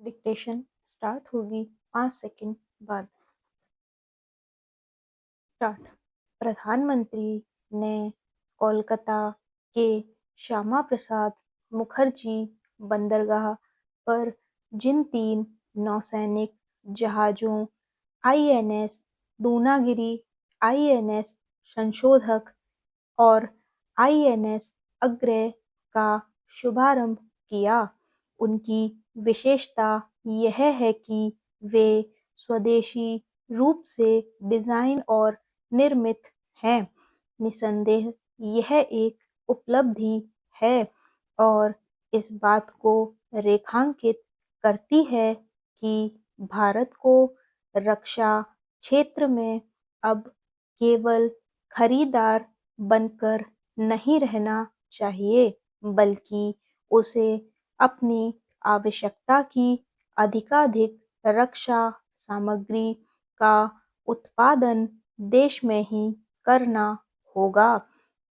Dictation start होगी 5 second बाद। Start. प्रधानमंत्री ने कोलकाता के श्यामा प्रसाद मुखर्जी बंदरगाह पर जिन 3 नौसैनिक जहाजों आईएनएस दूनागिरी, आईएनएस संशोधक और आईएनएस अग्रय का शुभारंभ किया, उनकी विशेषता यह है कि वे स्वदेशी रूप से डिजाइन और निर्मित हैं। निसंदेह यह एक उपलब्धि है और इस बात को रेखांकित करती है कि भारत को रक्षा क्षेत्र में अब केवल खरीदार बनकर नहीं रहना चाहिए, बल्कि उसे अपनी आवश्यकता की अधिकाधिक रक्षा सामग्री का उत्पादन देश में ही करना होगा।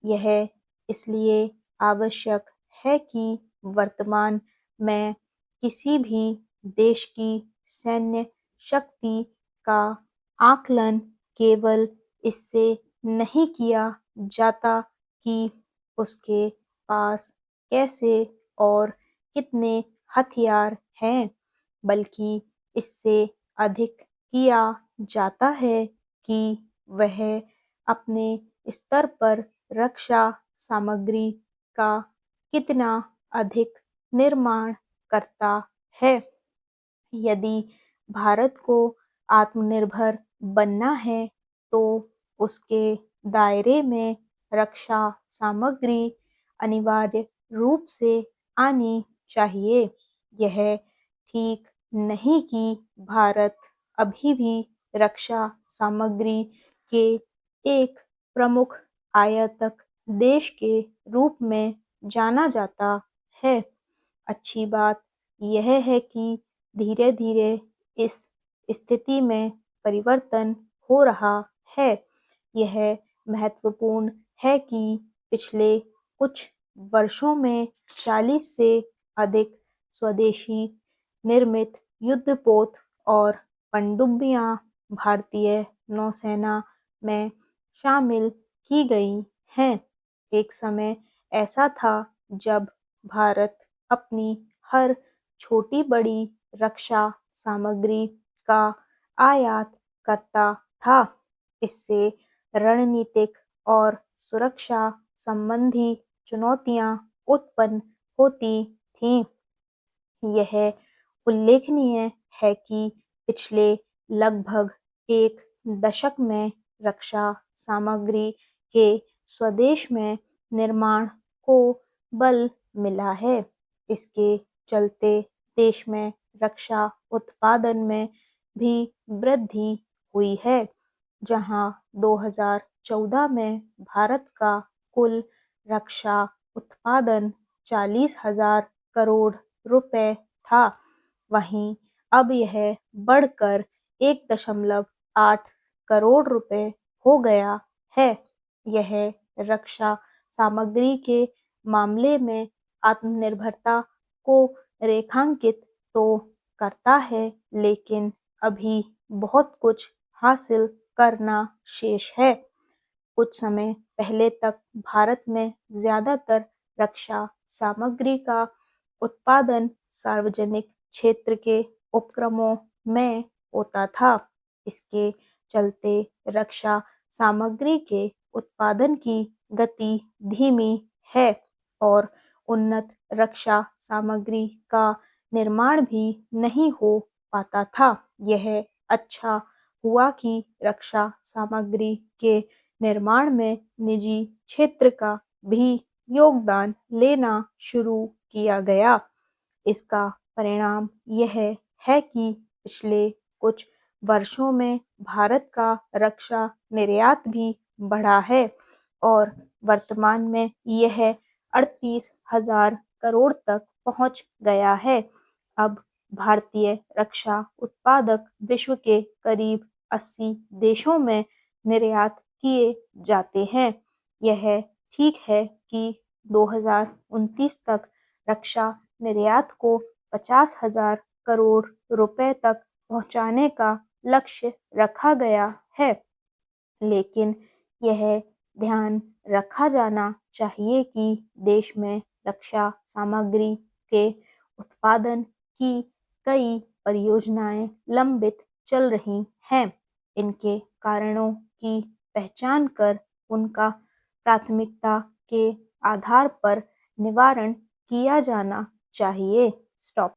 यह इसलिए आवश्यक है कि वर्तमान में किसी भी देश की सैन्य शक्ति का आकलन केवल इससे नहीं किया जाता कि उसके पास कैसे और कितने हथियार हैं, बल्कि इससे अधिक किया जाता है कि वह अपने स्तर पर रक्षा सामग्री का कितना अधिक निर्माण करता है। यदि भारत को आत्मनिर्भर बनना है तो उसके दायरे में रक्षा सामग्री अनिवार्य रूप से आनी चाहिए। यह ठीक नहीं कि भारत अभी भी रक्षा सामग्री के एक प्रमुख आयातक देश के रूप में जाना जाता है। अच्छी बात यह है कि धीरे-धीरे इस स्थिति में परिवर्तन हो रहा है। यह महत्वपूर्ण है कि पिछले कुछ वर्षों में 40 से अधिक स्वदेशी निर्मित युद्धपोत और पनडुब्बियां भारतीय नौसेना में शामिल की गई हैं। एक समय ऐसा था जब भारत अपनी हर छोटी-बड़ी रक्षा सामग्री का आयात करता था। इससे रणनीतिक और सुरक्षा संबंधी चुनौतियां उत्पन्न होती थीं। यह उल्लेखनीय है कि पिछले लगभग एक दशक में रक्षा सामग्री के स्वदेश में निर्माण को बल मिला है। इसके चलते देश में रक्षा उत्पादन में भी वृद्धि हुई है, जहां 2014 में भारत का कुल रक्षा उत्पादन 40,000 करोड़ रुपए था, वहीं अब यह बढ़कर 1.8 करोड़ रुपए हो गया है। यह रक्षा सामग्री के मामले में आत्मनिर्भरता को रेखांकित तो करता है, लेकिन अभी बहुत कुछ हासिल करना शेष है। कुछ समय पहले तक भारत में ज्यादातर रक्षा सामग्री का उत्पादन सार्वजनिक क्षेत्र के उपक्रमों में होता था। इसके चलते रक्षा सामग्री के उत्पादन की गति धीमी है और उन्नत रक्षा सामग्री का निर्माण भी नहीं हो पाता था। यह अच्छा हुआ कि रक्षा सामग्री के निर्माण में निजी क्षेत्र का भी योगदान लेना शुरू किया गया। इसका परिणाम यह है कि पिछले कुछ वर्षों में भारत का रक्षा निर्यात भी बढ़ा है और वर्तमान में यह 38,000 करोड़ तक पहुंच गया है। अब भारतीय रक्षा उत्पादक विश्व के करीब 80 देशों में निर्यात किए जाते हैं। यह ठीक है कि 2029 तक रक्षा निर्यात को 50,000 करोड़ रुपए तक पहुंचाने का लक्ष्य रखा गया है। लेकिन यह ध्यान रखा जाना चाहिए कि देश में रक्षा सामग्री के उत्पादन की कई परियोजनाएं लंबित चल रही हैं। इनके कारणों की पहचान कर उनका प्राथमिकता के आधार पर निवारण किया जाना चाहिए। स्टॉप।